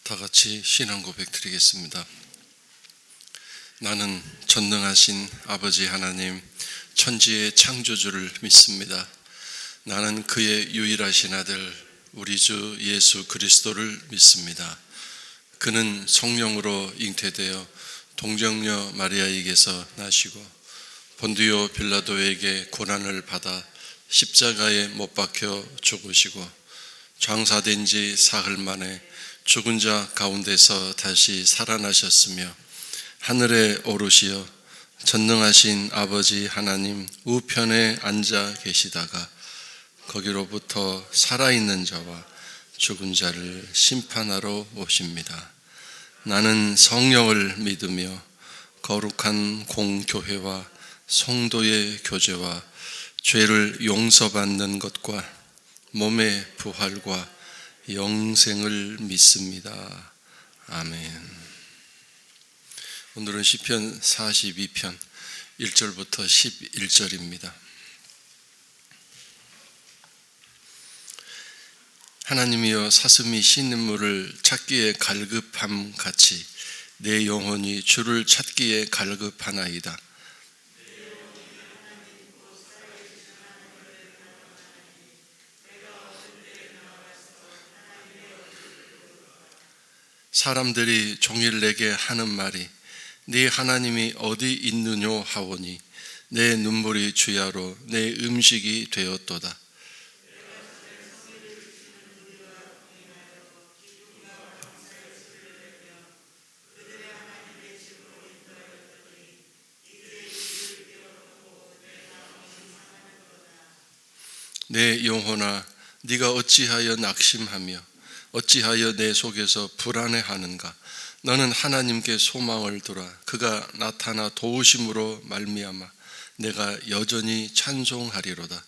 다 같이 신앙 고백 드리겠습니다. 나는 전능하신 아버지 하나님, 천지의 창조주를 믿습니다. 나는 그의 유일하신 아들, 우리 주 예수 그리스도를 믿습니다. 그는 성령으로 잉태되어 동정녀 마리아에게서 나시고 본디오 빌라도에게 고난을 받아 십자가에 못 박혀 죽으시고 장사된 지 사흘 만에 죽은 자 가운데서 다시 살아나셨으며 하늘에 오르시어 전능하신 아버지 하나님 우편에 앉아 계시다가 거기로부터 살아있는 자와 죽은 자를 심판하러 오십니다. 나는 성령을 믿으며 거룩한 공교회와 성도의 교제와 죄를 용서받는 것과 몸의 부활과 영생을 믿습니다. 아멘. 오늘은 시편 42편 1절부터 11절입니다. 하나님이여, 사슴이 씻는 찾기에 갈급함 같이 내 영혼이 주를 찾기에 갈급하나이다. 사람들이 종일 내게 하는 말이 네 하나님이 어디 있느뇨 하오니 내 눈물이 주야로 내 음식이 되었도다. 내 영혼아, 네가 어찌하여 낙심하며 어찌하여 내 속에서 불안해하는가? 너는 하나님께 소망을 두라. 그가 나타나 도우심으로 말미암아 내가 여전히 찬송하리로다.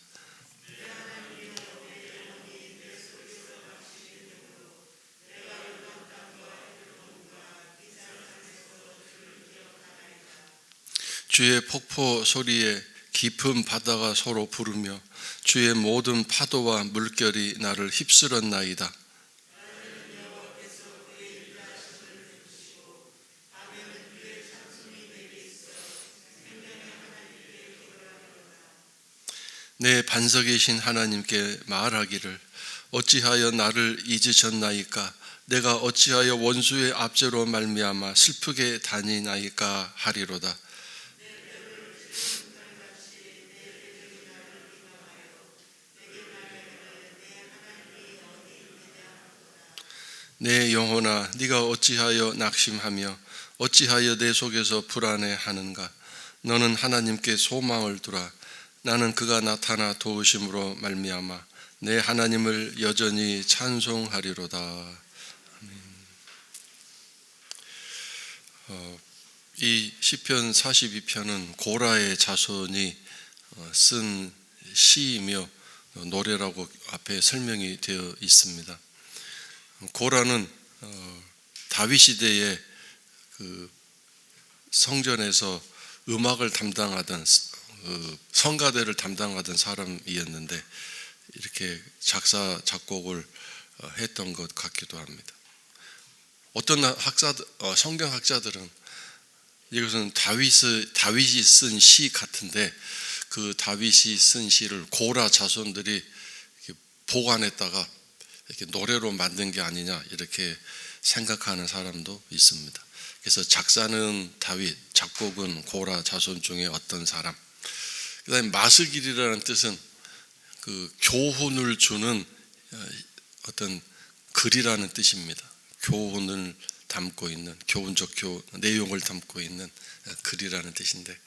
주의 폭포 소리에 깊은 바다가 서로 부르며 주의 모든 파도와 물결이 나를 휩쓸었나이다. 내 반석이신 하나님께 말하기를 어찌하여 나를 잊으셨나이까? 내가 어찌하여 원수의 압제로 말미암아 슬프게 다니나이까 하리로다. 내 영혼아, 네가 어찌하여 낙심하며 어찌하여 내 속에서 불안해하는가? 너는 하나님께 소망을 두라. 나는 그가 나타나 도우심으로 말미암아 내 하나님을 여전히 찬송하리로다. 이 시편 42편은 고라의 자손이 쓴 시이며 노래라고 앞에 설명이 되어 있습니다. 고라는 다윗 시대에 그 성전에서 음악을 담당하던 성가대를 담당하던 사람이었는데 이렇게 작사 작곡을 했던 것 같기도 합니다. 어떤 성경학자들은 이것은 다윗이 쓴 시 같은데 그 다윗이 쓴 시를 고라 자손들이 보관했다가 이렇게 노래로 만든 게 아니냐 이렇게 생각하는 사람도 있습니다. 그래서 작사는 다윗, 작곡은 고라 자손 중에 어떤 사람. 그다음에 마스길이라는 뜻은 그 교훈을 주는 어떤 글이라는 뜻입니다. 교훈을 담고 있는 교훈적 내용을 담고 있는 글이라는 뜻인데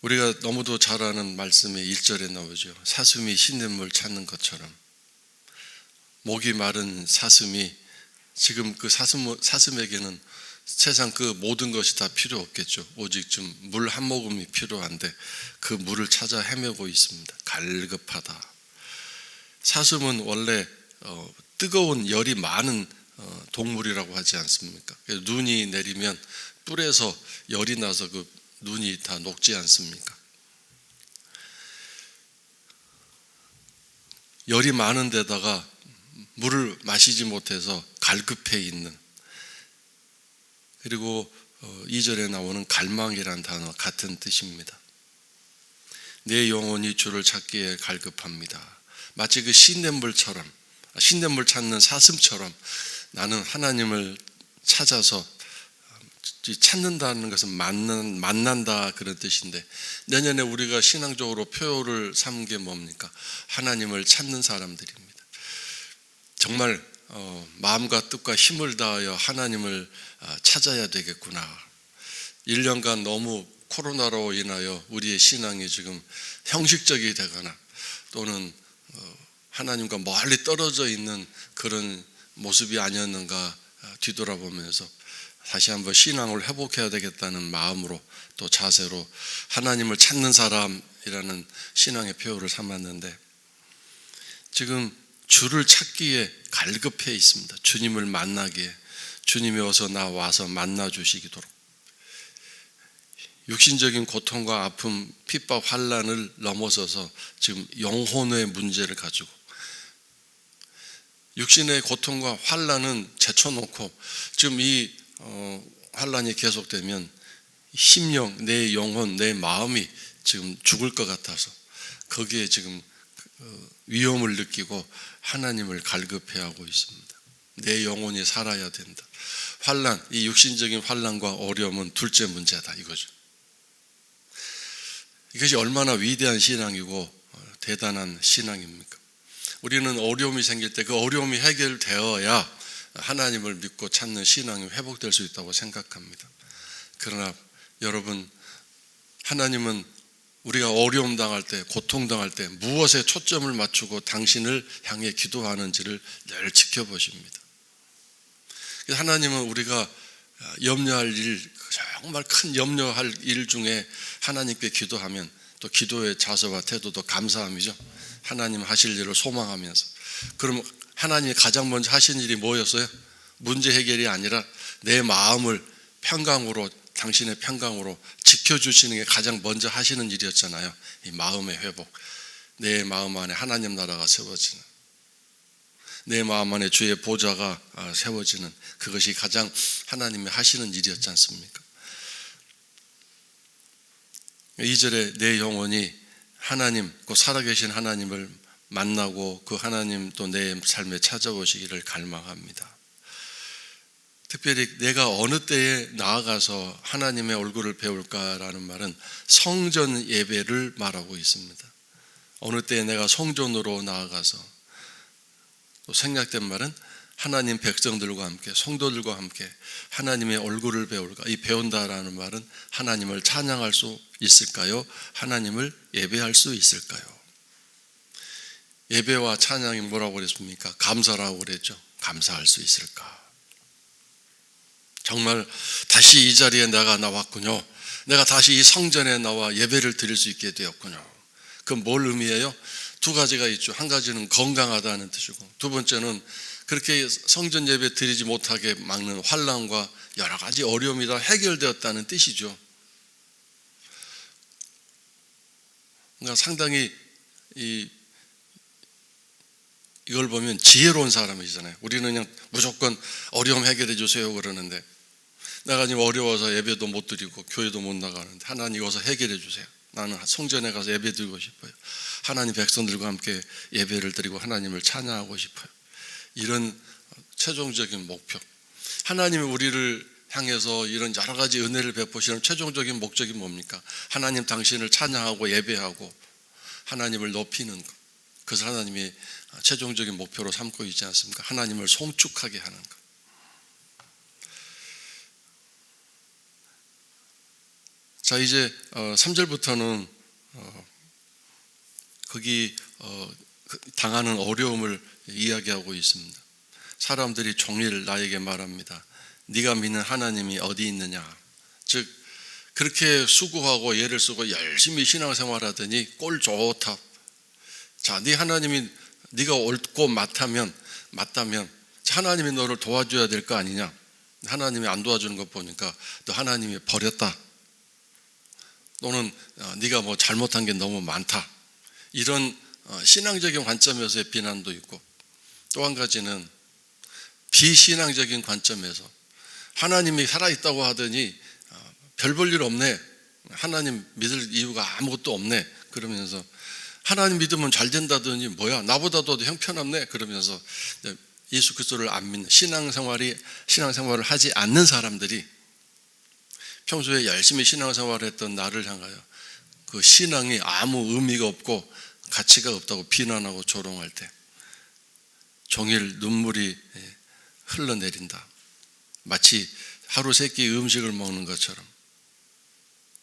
우리가 너무도 잘 아는 말씀이 1절에 나오죠. 사슴이 씻는 물 찾는 것처럼 목이 마른 사슴이 지금 그 사슴에게는 세상 그 모든 것이 다 필요 없겠죠. 오직 좀 물 한 모금이 필요한데 그 물을 찾아 헤매고 있습니다. 갈급하다. 사슴은 원래 뜨거운 열이 많은 동물이라고 하지 않습니까? 눈이 내리면 뿔에서 열이 나서 그 눈이 다 녹지 않습니까? 열이 많은 데다가 물을 마시지 못해서 갈급해 있는, 그리고 2절에 나오는 갈망이라는 단어 같은 뜻입니다. 내 영혼이 주를 찾기에 갈급합니다. 마치 그 신냇물 찾는 사슴처럼 나는 하나님을 찾아서, 찾는다는 것은 만난다 그런 뜻인데, 내년에 우리가 신앙적으로 표어를 삼은 게 뭡니까? 하나님을 찾는 사람들입니다. 정말 마음과 뜻과 힘을 다하여 하나님을 찾아야 되겠구나. 1년간 너무 코로나로 인하여 우리의 신앙이 지금 형식적이 되거나 또는 하나님과 멀리 떨어져 있는 그런 모습이 아니었는가 뒤돌아보면서 다시 한번 신앙을 회복해야 되겠다는 마음으로 또 자세로 하나님을 찾는 사람이라는 신앙의 표어를 삼았는데, 지금 주를 찾기에 갈급해 있습니다. 주님을 만나기에, 주님이 어서 나 와서 만나 주시기도록. 육신적인 고통과 아픔, 핍박, 환난을 넘어서서 지금 영혼의 문제를 가지고, 육신의 고통과 환난은 제쳐놓고 지금 이 환난이 계속되면 심령, 내 영혼, 내 마음이 지금 죽을 것 같아서 거기에 지금 위험을 느끼고 하나님을 갈급해하고 있습니다. 내 영혼이 살아야 된다. 환난, 이 육신적인 환난과 어려움은 둘째 문제다 이거죠. 이것이 얼마나 위대한 신앙이고 대단한 신앙입니까? 우리는 어려움이 생길 때 그 어려움이 해결되어야 하나님을 믿고 찾는 신앙이 회복될 수 있다고 생각합니다. 그러나 여러분, 하나님은 우리가 어려움 당할 때, 고통 당할 때 무엇에 초점을 맞추고 당신을 향해 기도하는지를 늘 지켜보십니다. 하나님은 우리가 염려할 일, 정말 큰 염려할 일 중에 하나님께 기도하면 또 기도의 자세와 태도도 감사함이죠. 하나님 하실 일을 소망하면서. 그럼 하나님이 가장 먼저 하신 일이 뭐였어요? 문제 해결이 아니라 내 마음을 평강으로, 당신의 평강으로 지켜주시는 게 가장 먼저 하시는 일이었잖아요. 이 마음의 회복, 내 마음 안에 하나님 나라가 세워지는, 내 마음 안에 주의 보좌가 세워지는, 그것이 가장 하나님이 하시는 일이었지 않습니까? 2절에 내 영혼이 하나님, 그 살아계신 하나님을 만나고 그 하나님 또 내 삶에 찾아오시기를 갈망합니다. 특별히 내가 어느 때에 나아가서 하나님의 얼굴을 배울까라는 말은 성전 예배를 말하고 있습니다. 어느 때에 내가 성전으로 나아가서, 또 생략된 말은 하나님 백성들과 함께, 성도들과 함께 하나님의 얼굴을 배울까. 이 배운다라는 말은 하나님을 찬양할 수 있을까요? 하나님을 예배할 수 있을까요? 예배와 찬양이 뭐라고 그랬습니까? 감사라고 그랬죠. 감사할 수 있을까? 정말 다시 이 자리에 내가 나왔군요. 내가 다시 이 성전에 나와 예배를 드릴 수 있게 되었군요. 그건 뭘 의미해요? 두 가지가 있죠. 한 가지는 건강하다는 뜻이고, 두 번째는 그렇게 성전 예배 드리지 못하게 막는 환난과 여러 가지 어려움이 다 해결되었다는 뜻이죠. 그러니까 상당히 이걸 보면 지혜로운 사람이잖아요. 우리는 그냥 무조건 어려움 해결해 주세요 그러는데, 내가 지금 어려워서 예배도 못 드리고 교회도 못 나가는데 하나님 와서 해결해 주세요. 나는 성전에 가서 예배 드리고 싶어요. 하나님 백성들과 함께 예배를 드리고 하나님을 찬양하고 싶어요. 이런 최종적인 목표, 하나님이 우리를 향해서 이런 여러 가지 은혜를 베푸시는 최종적인 목적이 뭡니까? 하나님 당신을 찬양하고 예배하고 하나님을 높이는 것, 그것을 하나님이 최종적인 목표로 삼고 있지 않습니까? 하나님을 송축하게 하는 것. 자, 이제 3절부터는 거기 당하는 어려움을 이야기하고 있습니다. 사람들이 종일 나에게 말합니다. 네가 믿는 하나님이 어디 있느냐. 즉 그렇게 수고하고 애를 쓰고 열심히 신앙생활하더니 꼴 좋다. 자, 네 하나님이 네가 옳고 맞다면 하나님이 너를 도와줘야 될 거 아니냐. 하나님이 안 도와주는 것 보니까 너 하나님이 버렸다. 또는 네가 뭐 잘못한 게 너무 많다. 이런 신앙적인 관점에서의 비난도 있고, 또 한 가지는 비신앙적인 관점에서 하나님이 살아있다고 하더니 별 볼 일 없네, 하나님 믿을 이유가 아무것도 없네 그러면서, 하나님 믿으면 잘 된다더니 뭐야, 나보다도 형편없네 그러면서 예수 그리스도를 안 믿는, 신앙생활을 하지 않는 사람들이 평소에 열심히 신앙생활을 했던 나를 향하여 그 신앙이 아무 의미가 없고 가치가 없다고 비난하고 조롱할 때 종일 눈물이 흘러내린다. 마치 하루 세 끼 음식을 먹는 것처럼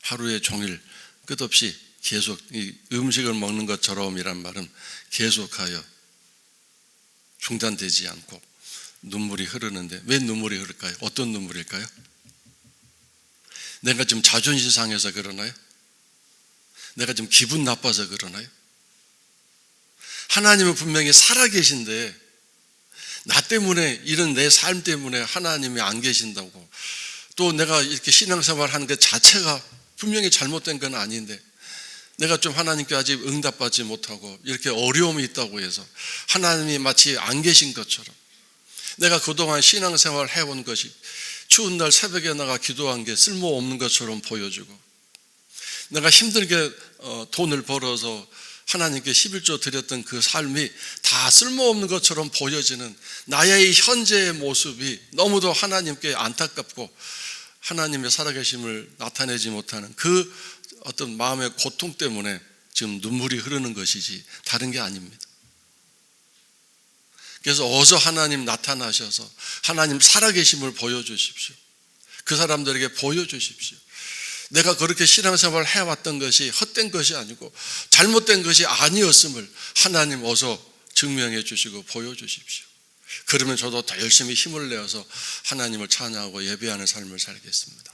하루에 종일 끝없이 계속 이 음식을 먹는 것처럼이란 말은 계속하여 중단되지 않고 눈물이 흐르는데, 왜 눈물이 흐를까요? 어떤 눈물일까요? 내가 좀 자존심 상해서 그러나요? 내가 좀 기분 나빠서 그러나요? 하나님은 분명히 살아계신데 나 때문에, 이런 내 삶 때문에 하나님이 안 계신다고, 또 내가 이렇게 신앙생활 하는 것 자체가 분명히 잘못된 건 아닌데 내가 좀 하나님께 아직 응답받지 못하고 이렇게 어려움이 있다고 해서 하나님이 마치 안 계신 것처럼, 내가 그동안 신앙생활 해온 것이 추운 날 새벽에 나가 기도한 게 쓸모없는 것처럼 보여지고, 내가 힘들게 돈을 벌어서 하나님께 11조 드렸던 그 삶이 다 쓸모없는 것처럼 보여지는 나의 현재의 모습이 너무도 하나님께 안타깝고 하나님의 살아계심을 나타내지 못하는 그 어떤 마음의 고통 때문에 지금 눈물이 흐르는 것이지 다른 게 아닙니다. 그래서 어서 하나님 나타나셔서 하나님 살아계심을 보여주십시오. 그 사람들에게 보여주십시오. 내가 그렇게 신앙생활을 해왔던 것이 헛된 것이 아니고 잘못된 것이 아니었음을 하나님 어서 증명해 주시고 보여주십시오. 그러면 저도 더 열심히 힘을 내어서 하나님을 찬양하고 예배하는 삶을 살겠습니다.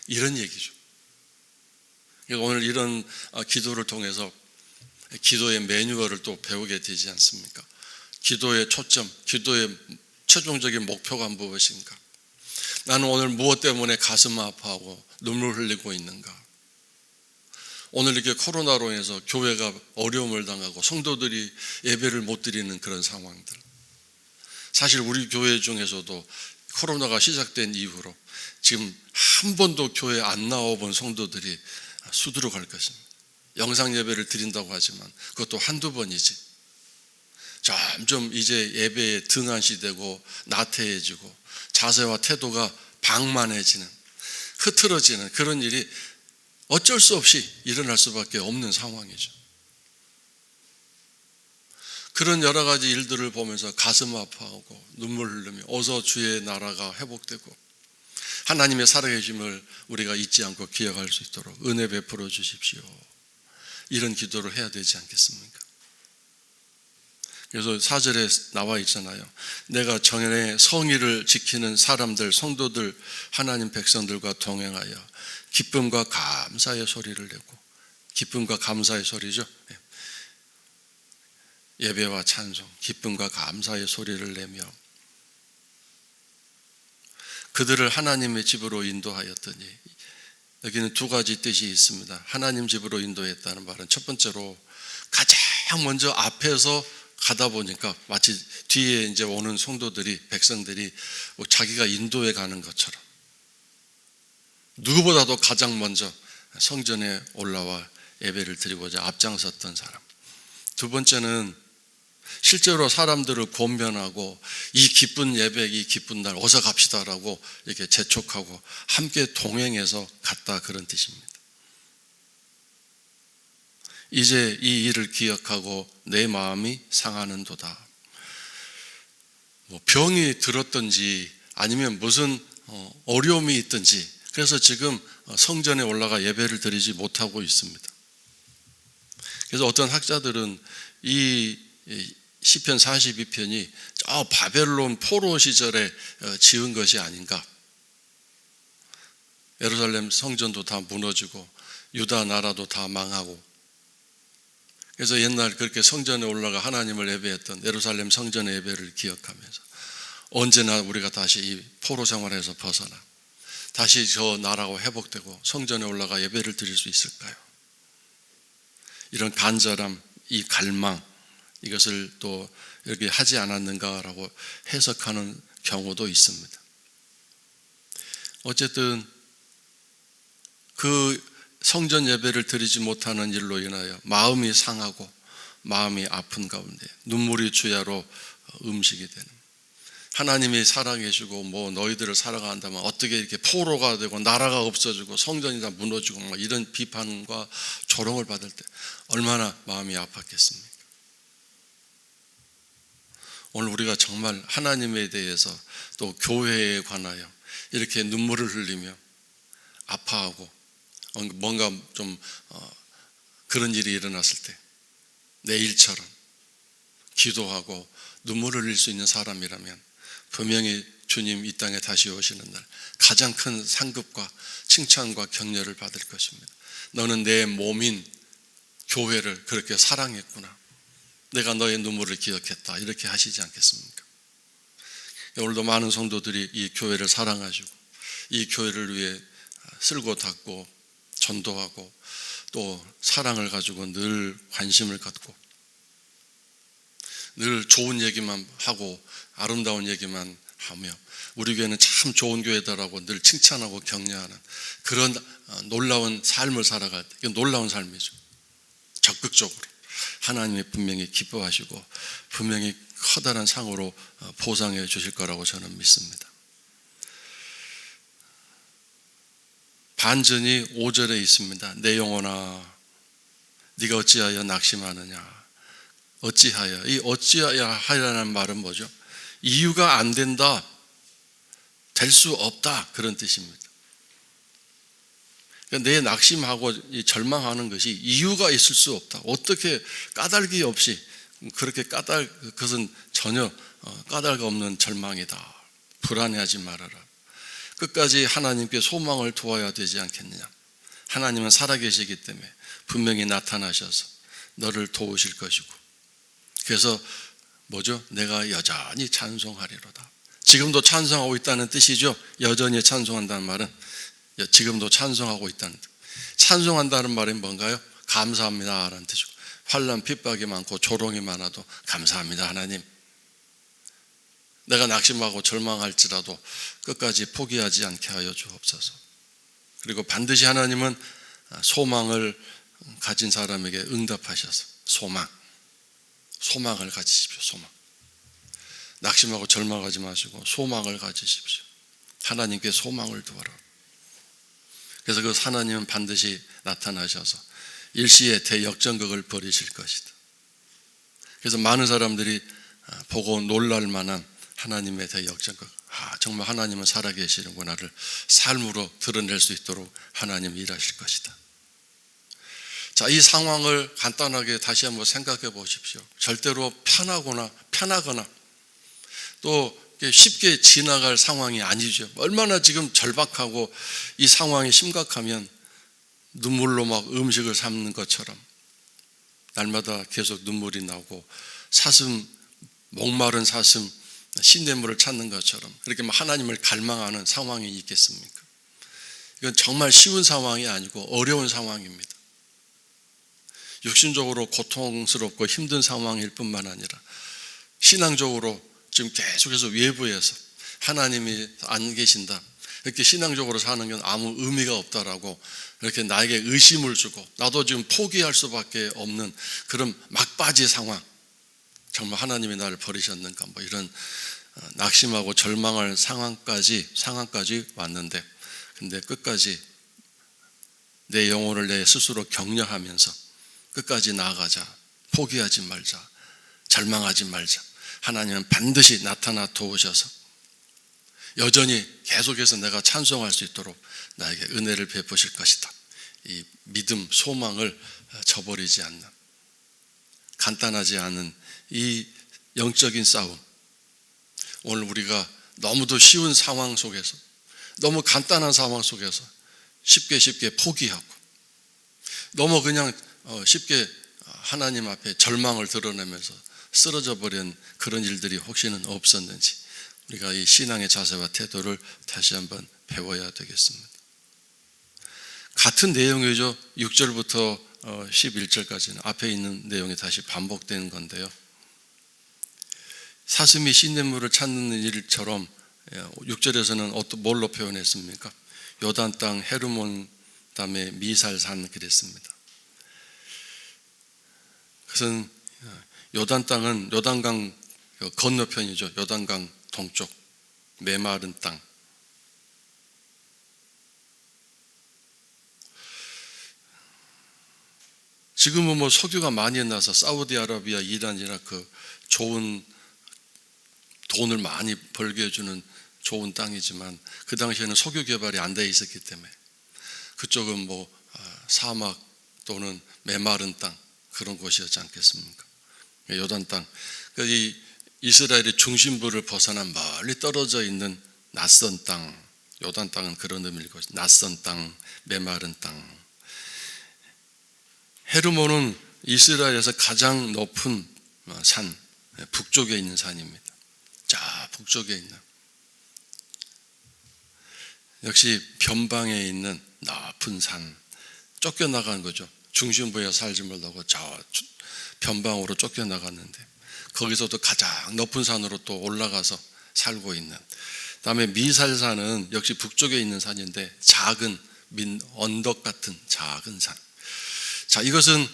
이런 얘기죠. 오늘 이런 기도를 통해서 기도의 매뉴얼을 또 배우게 되지 않습니까? 기도의 초점, 기도의 최종적인 목표가 무엇인가? 나는 오늘 무엇 때문에 가슴 아파하고 눈물 흘리고 있는가? 오늘 이렇게 코로나로 인해서 교회가 어려움을 당하고 성도들이 예배를 못 드리는 그런 상황들, 사실 우리 교회 중에서도 코로나가 시작된 이후로 지금 한 번도 교회 안 나와본 성도들이 수두룩할 것입니다. 영상 예배를 드린다고 하지만 그것도 한두 번이지, 점점 이제 예배에 등한시 되고 나태해지고 자세와 태도가 방만해지는, 흐트러지는 그런 일이 어쩔 수 없이 일어날 수밖에 없는 상황이죠. 그런 여러 가지 일들을 보면서 가슴 아파하고 눈물 흘리며 어서 주의 나라가 회복되고 하나님의 살아계심을 우리가 잊지 않고 기억할 수 있도록 은혜 베풀어 주십시오. 이런 기도를 해야 되지 않겠습니까? 그래서 4절에 나와 있잖아요. 내가 정연의 성의를 지키는 사람들, 성도들, 하나님 백성들과 동행하여 기쁨과 감사의 소리를 내고, 기쁨과 감사의 소리죠. 예배와 찬송, 기쁨과 감사의 소리를 내며 그들을 하나님의 집으로 인도하였더니, 여기는 두 가지 뜻이 있습니다. 하나님 집으로 인도했다는 말은 첫 번째로 가장 먼저 앞에서 가다 보니까 마치 뒤에 이제 오는 성도들이, 백성들이 자기가 인도해 가는 것처럼 누구보다도 가장 먼저 성전에 올라와 예배를 드리고자 앞장섰던 사람. 두 번째는 실제로 사람들을 권면하고 이 기쁜 예배, 이 기쁜 날 어서 갑시다라고 이렇게 재촉하고 함께 동행해서 갔다, 그런 뜻입니다. 이제 이 일을 기억하고 내 마음이 상하는도다. 병이 들었든지 아니면 무슨 어려움이 있든지 그래서 지금 성전에 올라가 예배를 드리지 못하고 있습니다. 그래서 어떤 학자들은 이 시편 42편이 저 바벨론 포로 시절에 지은 것이 아닌가. 예루살렘 성전도 다 무너지고 유다 나라도 다 망하고, 그래서 옛날 그렇게 성전에 올라가 하나님을 예배했던 예루살렘 성전의 예배를 기억하면서 언제나 우리가 다시 이 포로 생활에서 벗어나 다시 저 나라가 회복되고 성전에 올라가 예배를 드릴 수 있을까요? 이런 간절함, 이 갈망, 이것을 또 이렇게 하지 않았는가라고 해석하는 경우도 있습니다. 어쨌든 그 성전 예배를 드리지 못하는 일로 인하여 마음이 상하고 마음이 아픈 가운데 눈물이 주야로 음식이 되는, 하나님이 살아계시고 뭐 너희들을 살아간다면 어떻게 이렇게 포로가 되고 나라가 없어지고 성전이 다 무너지고 뭐 이런 비판과 조롱을 받을 때 얼마나 마음이 아팠겠습니까? 오늘 우리가 정말 하나님에 대해서 또 교회에 관하여 이렇게 눈물을 흘리며 아파하고 뭔가 좀 그런 일이 일어났을 때 내 일처럼 기도하고 눈물을 흘릴 수 있는 사람이라면 분명히 주님 이 땅에 다시 오시는 날 가장 큰 상급과 칭찬과 격려를 받을 것입니다. 너는 내 몸인 교회를 그렇게 사랑했구나, 내가 너의 눈물을 기억했다, 이렇게 하시지 않겠습니까? 오늘도 많은 성도들이 이 교회를 사랑하시고 이 교회를 위해 쓸고 닦고 전도하고 또 사랑을 가지고 늘 관심을 갖고 늘 좋은 얘기만 하고 아름다운 얘기만 하며 우리 교회는 참 좋은 교회다라고 늘 칭찬하고 격려하는 그런 놀라운 삶을 살아갈 때, 이건 놀라운 삶이죠. 적극적으로 하나님이 분명히 기뻐하시고 분명히 커다란 상으로 보상해 주실 거라고 저는 믿습니다. 반전이 5절에 있습니다. 내 영혼아 네가 어찌하여 낙심하느냐. 어찌하여, 이 어찌하여 하라는 말은 뭐죠? 이유가 안 된다, 될 수 없다, 그런 뜻입니다. 그러니까 내 낙심하고 절망하는 것이 이유가 있을 수 없다. 어떻게 까닭이 없이 그렇게 그것은 전혀 까닭 없는 절망이다. 불안해하지 말아라. 끝까지 하나님께 소망을 두어야 되지 않겠느냐. 하나님은 살아계시기 때문에 분명히 나타나셔서 너를 도우실 것이고, 그래서 뭐죠? 내가 여전히 찬송하리로다. 지금도 찬송하고 있다는 뜻이죠. 여전히 찬송한다는 말은 지금도 찬송하고 있다는 뜻. 찬송한다는 말은 뭔가요? 감사합니다 라는 뜻이고, 환난 핍박이 많고 조롱이 많아도 감사합니다 하나님, 내가 낙심하고 절망할지라도 끝까지 포기하지 않게 하여 주옵소서. 그리고 반드시 하나님은 소망을 가진 사람에게 응답하셔서 소망을 가지십시오. 소망. 낙심하고 절망하지 마시고 소망을 가지십시오. 하나님께 소망을 두어라. 그래서 그 하나님은 반드시 나타나셔서 일시에 대역전극을 벌이실 것이다. 그래서 많은 사람들이 보고 놀랄 만한 하나님의 대역전극, 정말 하나님은 살아계시는구나를 삶으로 드러낼 수 있도록 하나님 일하실 것이다. 자, 이 상황을 간단하게 다시 한번 생각해 보십시오. 절대로 편하거나 또 쉽게 지나갈 상황이 아니죠. 얼마나 지금 절박하고 이 상황이 심각하면 눈물로 막 음식을 삼는 것처럼 날마다 계속 눈물이 나고 목마른 사슴 신냇물을 찾는 것처럼 그렇게 하나님을 갈망하는 상황이 있겠습니까? 이건 정말 쉬운 상황이 아니고 어려운 상황입니다. 육신적으로 고통스럽고 힘든 상황일 뿐만 아니라 신앙적으로 지금 계속해서 외부에서 하나님이 안 계신다, 이렇게 신앙적으로 사는 건 아무 의미가 없다라고 이렇게 나에게 의심을 주고 나도 지금 포기할 수밖에 없는 그런 막바지 상황, 정말 하나님이 나를 버리셨는가 뭐 이런 낙심하고 절망할 상황까지 왔는데, 근데 끝까지 내 영혼을 내 스스로 격려하면서 끝까지 나아가자, 포기하지 말자, 절망하지 말자. 하나님은 반드시 나타나 도우셔서 여전히 계속해서 내가 찬송할 수 있도록 나에게 은혜를 베푸실 것이다. 이 믿음, 소망을 저버리지 않는, 간단하지 않은 이 영적인 싸움, 오늘 우리가 너무도 쉬운 상황 속에서, 너무 간단한 상황 속에서 쉽게 포기하고 너무 그냥 쉽게 하나님 앞에 절망을 드러내면서 쓰러져 버린 그런 일들이 혹시는 없었는지 우리가 이 신앙의 자세와 태도를 다시 한번 배워야 되겠습니다. 같은 내용이죠. 6절부터 11절까지는 앞에 있는 내용이 다시 반복되는 건데요. 사슴이 시냇물을 찾는 일처럼 6절에서는 뭘로 표현했습니까? 요단 땅 헤르몬 다음에 미살산 그랬습니다. 그것은 요단 땅은 요단강 건너편이죠. 요단강 동쪽 메마른 땅. 지금은 뭐 석유가 많이 나서 사우디아라비아, 이란, 이라크 좋은 돈을 많이 벌게 해주는 좋은 땅이지만 그 당시에는 석유 개발이 안 돼 있었기 때문에 그쪽은 뭐 사막 또는 메마른 땅 그런 곳이었지 않겠습니까? 요단 땅. 그러니까 이 이스라엘의 중심부를 벗어난 멀리 떨어져 있는 낯선 땅. 요단 땅은 그런 의미일 것이죠. 낯선 땅, 메마른 땅. 헤르몬은 이스라엘에서 가장 높은 산, 북쪽에 있는 산입니다. 자, 북쪽에 있는. 역시 변방에 있는 높은 산. 쫓겨나간 거죠. 중심부에 살지 못하고 저 변방으로 쫓겨나갔는데 거기서도 가장 높은 산으로 또 올라가서 살고 있는. 그다음에 미살산은 역시 북쪽에 있는 산인데 작은 언덕 같은 작은 산. 자, 이것은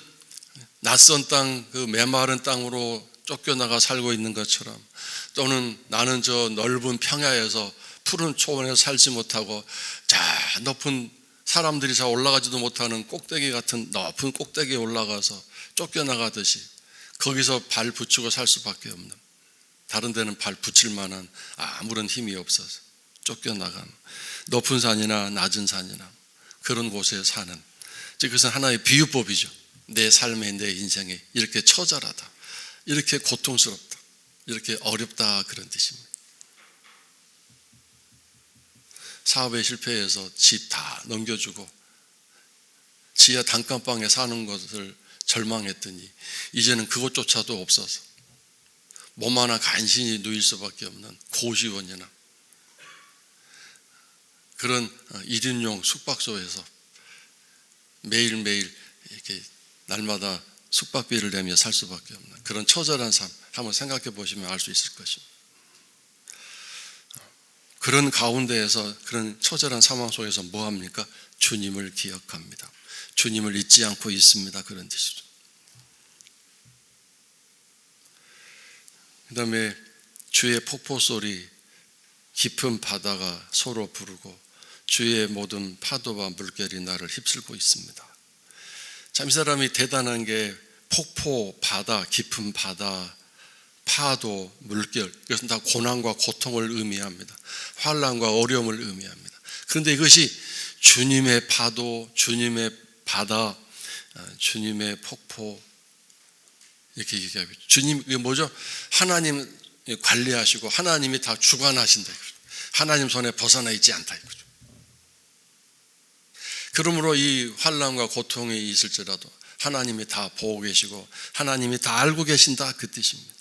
낯선 땅, 그 메마른 땅으로 쫓겨나가 살고 있는 것처럼 또는 나는 저 넓은 평야에서 푸른 초원에서 살지 못하고 자 높은 사람들이 잘 올라가지도 못하는 꼭대기 같은 높은 꼭대기에 올라가서 쫓겨나가듯이 거기서 발 붙이고 살 수밖에 없는, 다른 데는 발 붙일 만한 아무런 힘이 없어서 쫓겨나간 높은 산이나 낮은 산이나 그런 곳에 사는, 즉 그것은 하나의 비유법이죠. 내 삶에, 내 인생에 이렇게 처절하다, 이렇게 고통스럽다, 이렇게 어렵다, 그런 뜻입니다. 사업에 실패해서 집 다 넘겨주고 지하 단칸방에 사는 것을 절망했더니 이제는 그것조차도 없어서 몸 하나 간신히 누일 수밖에 없는 고시원이나 그런 1인용 숙박소에서 매일매일 이렇게 날마다 숙박비를 내며 살 수밖에 없는 그런 처절한 삶, 한번 생각해 보시면 알 수 있을 것입니다. 그런 가운데에서, 그런 처절한 상황 속에서 뭐 합니까? 주님을 기억합니다. 주님을 잊지 않고 있습니다. 그런 뜻이죠. 그 다음에 주의 폭포 소리, 깊은 바다가 서로 부르고 주의 모든 파도와 물결이 나를 휩쓸고 있습니다. 참 이 사람이 대단한 게 폭포, 바다, 깊은 바다, 파도, 물결, 이것은 다 고난과 고통을 의미합니다. 환난과 어려움을 의미합니다. 그런데 이것이 주님의 파도, 주님의 바다, 주님의 폭포, 이렇게 얘기하고 있죠. 주님, 이게 뭐죠? 하나님 관리하시고 하나님이 다 주관하신다. 하나님 손에 벗어나 있지 않다 이거죠. 그러므로 이 환난과 고통이 있을지라도 하나님이 다 보고 계시고 하나님이 다 알고 계신다, 그 뜻입니다.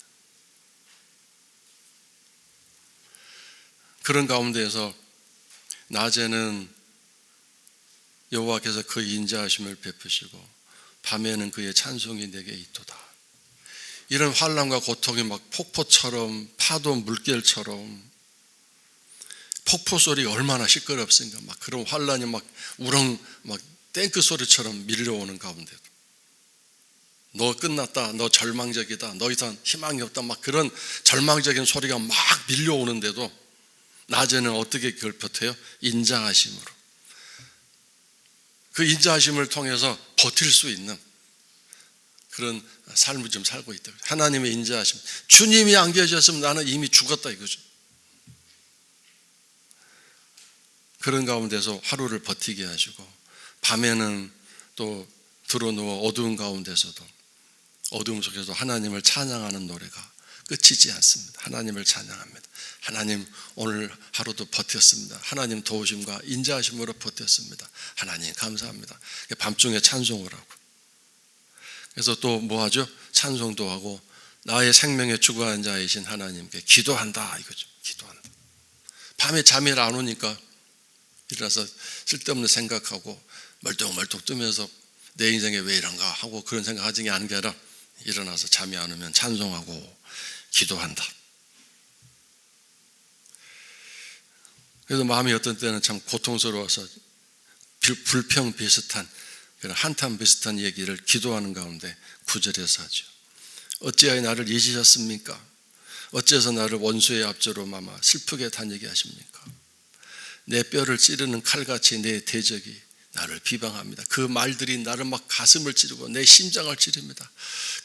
그런 가운데에서 낮에는 여호와께서 그 인자하심을 베푸시고 밤에는 그의 찬송이 내게 있도다. 이런 환난과 고통이 막 폭포처럼, 파도 물결처럼, 폭포 소리가 얼마나 시끄럽습니까? 막 그런 환난이 막 우렁, 막 탱크 소리처럼 밀려오는 가운데도 너 끝났다, 너 절망적이다, 너 이상 희망이 없다, 막 그런 절망적인 소리가 막 밀려오는데도 낮에는 어떻게 그걸 버텨요? 인자하심으로. 그 인자하심을 통해서 버틸 수 있는 그런 삶을 좀 살고 있다. 하나님의 인자하심. 주님이 안 계셨으면 나는 이미 죽었다 이거죠. 그런 가운데서 하루를 버티게 하시고 밤에는 또 드러누워 어두운 가운데서도, 어두움 속에서 하나님을 찬양하는 노래가 끝이지 않습니다. 하나님을 찬양합니다. 하나님 오늘 하루도 버텼습니다. 하나님 도우심과 인자하심으로 버텼습니다. 하나님 감사합니다. 밤중에 찬송을 하고, 그래서 또 뭐 하죠? 찬송도 하고 나의 생명의 주관한 자이신 하나님께 기도한다 이거죠. 기도한다. 밤에 잠이 안 오니까 일어나서 쓸데없는 생각하고 멀뚱멀뚱 뜨면서 내 인생에 왜 이런가 하고 그런 생각하지 않은 게 아니라 일어나서 잠이 안 오면 찬송하고 기도한다. 그래서 마음이 어떤 때는 참 고통스러워서 불평 비슷한, 그런 한탄 비슷한 얘기를 기도하는 가운데 9절에서 하죠. 어찌하여 나를 잊으셨습니까? 어째서 나를 원수의 앞조로 마마 슬프게 다니게 하십니까? 내 뼈를 찌르는 칼같이 내 대적이 나를 비방합니다. 그 말들이 나를 막 가슴을 찌르고 내 심장을 찌릅니다.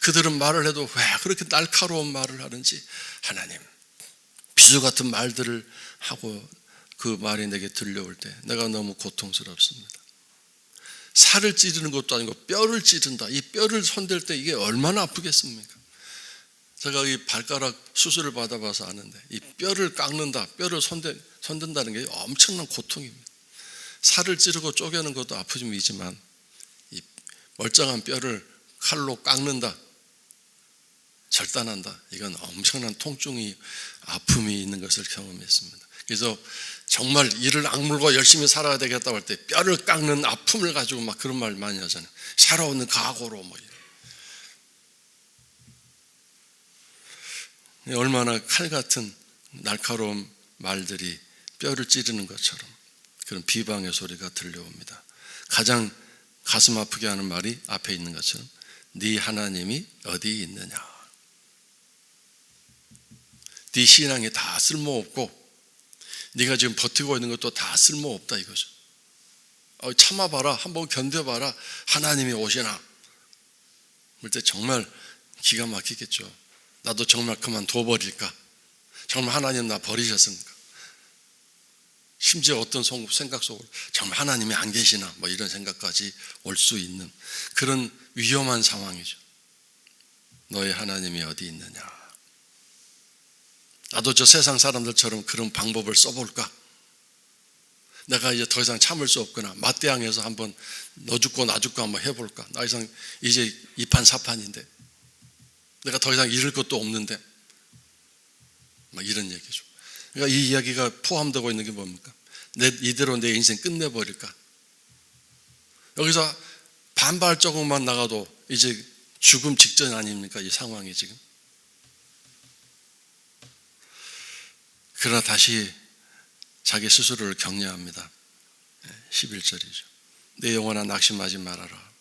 그들은 말을 해도 왜 그렇게 날카로운 말을 하는지, 하나님, 비수 같은 말들을 하고 그 말이 내게 들려올 때 내가 너무 고통스럽습니다. 살을 찌르는 것도 아니고 뼈를 찌른다. 이 뼈를 손댈 때 이게 얼마나 아프겠습니까? 제가 이 발가락 수술을 받아봐서 아는데, 이 뼈를 깎는다, 뼈를 손댄다는 게 엄청난 고통입니다. 살을 찌르고 쪼개는 것도 아픔이지만 이 멀쩡한 뼈를 칼로 깎는다, 절단한다, 이건 엄청난 통증이, 아픔이 있는 것을 경험했습니다. 그래서 정말 이를 악물고 열심히 살아야 되겠다고 할 때 뼈를 깎는 아픔을 가지고 막 그런 말 많이 하잖아요. 살아오는 각오로 뭐. 얼마나 칼 같은 날카로운 말들이 뼈를 찌르는 것처럼 그런 비방의 소리가 들려옵니다. 가장 가슴 아프게 하는 말이 앞에 있는 것처럼 네 하나님이 어디 있느냐. 네 신앙이 다 쓸모없고 네가 지금 버티고 있는 것도 다 쓸모없다 이거죠. 참아봐라, 한번 견뎌봐라, 하나님이 오시나. 그럴 때 정말 기가 막히겠죠. 나도 정말 그만둬버릴까? 정말 하나님 나 버리셨습니까? 심지어 어떤 생각 속으로 정말 하나님이 안 계시나 뭐 이런 생각까지 올 수 있는 그런 위험한 상황이죠. 너의 하나님이 어디 있느냐. 나도 저 세상 사람들처럼 그런 방법을 써볼까? 내가 이제 더 이상 참을 수 없구나. 맞대항해서 한번 너 죽고 나 죽고 한번 해볼까? 나 이상 이제 2판 4판인데 내가 더 이상 잃을 것도 없는데 막 이런 얘기죠. 그러니까 이 이야기가 포함되고 있는 게 뭡니까? 이대로 내 인생 끝내버릴까? 여기서 반발 조금만 나가도 이제 죽음 직전 아닙니까? 이 상황이 지금. 그러나 다시 자기 스스로를 격려합니다. 11절이죠. 내 영혼아 낙심하지 말아라.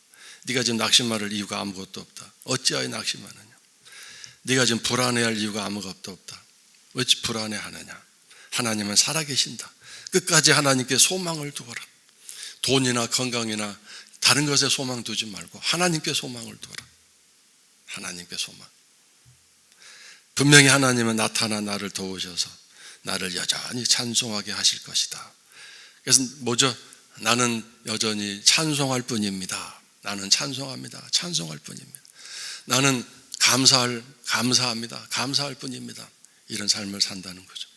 네가 지금 낙심할 이유가 아무것도 없다. 어찌하여 낙심하느냐? 네가 지금 불안해할 이유가 아무것도 없다. 왜 불안해하느냐? 하나님은 살아계신다. 끝까지 하나님께 소망을 두어라. 돈이나 건강이나 다른 것에 소망 두지 말고 하나님께 소망을 두어라. 하나님께 소망. 분명히 하나님은 나타나 나를 도우셔서 나를 여전히 찬송하게 하실 것이다. 그래서 뭐죠? 나는 여전히 찬송할 뿐입니다. 나는 찬송합니다. 찬송할 뿐입니다. 나는 감사합니다. 감사할 뿐입니다. 이런 삶을 산다는 거죠.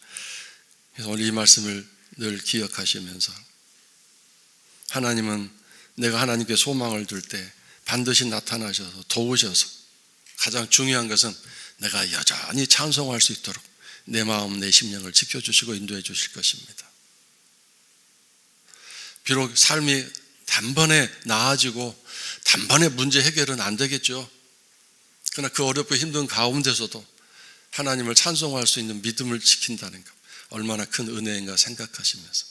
그래서 오늘 이 말씀을 늘 기억하시면서 하나님은 내가 하나님께 소망을 둘 때 반드시 나타나셔서 도우셔서 가장 중요한 것은 내가 여전히 찬송할 수 있도록 내 마음, 내 심령을 지켜주시고 인도해 주실 것입니다. 비록 삶이 단번에 나아지고 단번에 문제 해결은 안 되겠죠. 그러나 그 어렵고 힘든 가운데서도 하나님을 찬송할 수 있는 믿음을 지킨다는 것, 얼마나 큰 은혜인가 생각하시면서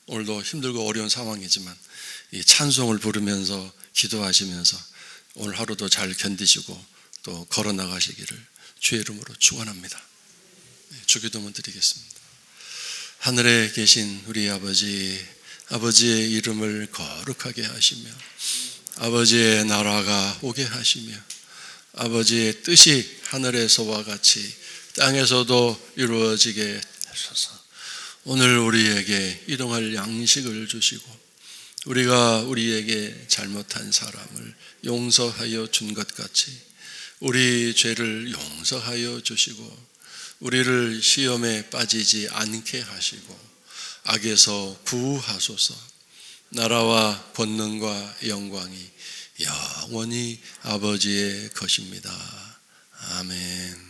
오늘도 힘들고 어려운 상황이지만 이 찬송을 부르면서 기도하시면서 오늘 하루도 잘 견디시고 또 걸어 나가시기를 주의 이름으로 축원합니다. 주기도문 드리겠습니다. 하늘에 계신 우리 아버지, 아버지의 이름을 거룩하게 하시며 아버지의 나라가 오게 하시며 아버지의 뜻이 하늘에서와 같이 땅에서도 이루어지게 하소서. 오늘 우리에게 일용할 양식을 주시고 우리가 우리에게 잘못한 사람을 용서하여 준 것 같이 우리 죄를 용서하여 주시고 우리를 시험에 빠지지 않게 하시고 악에서 구하소서. 나라와 권능과 영광이 영원히 아버지의 것입니다. 아멘.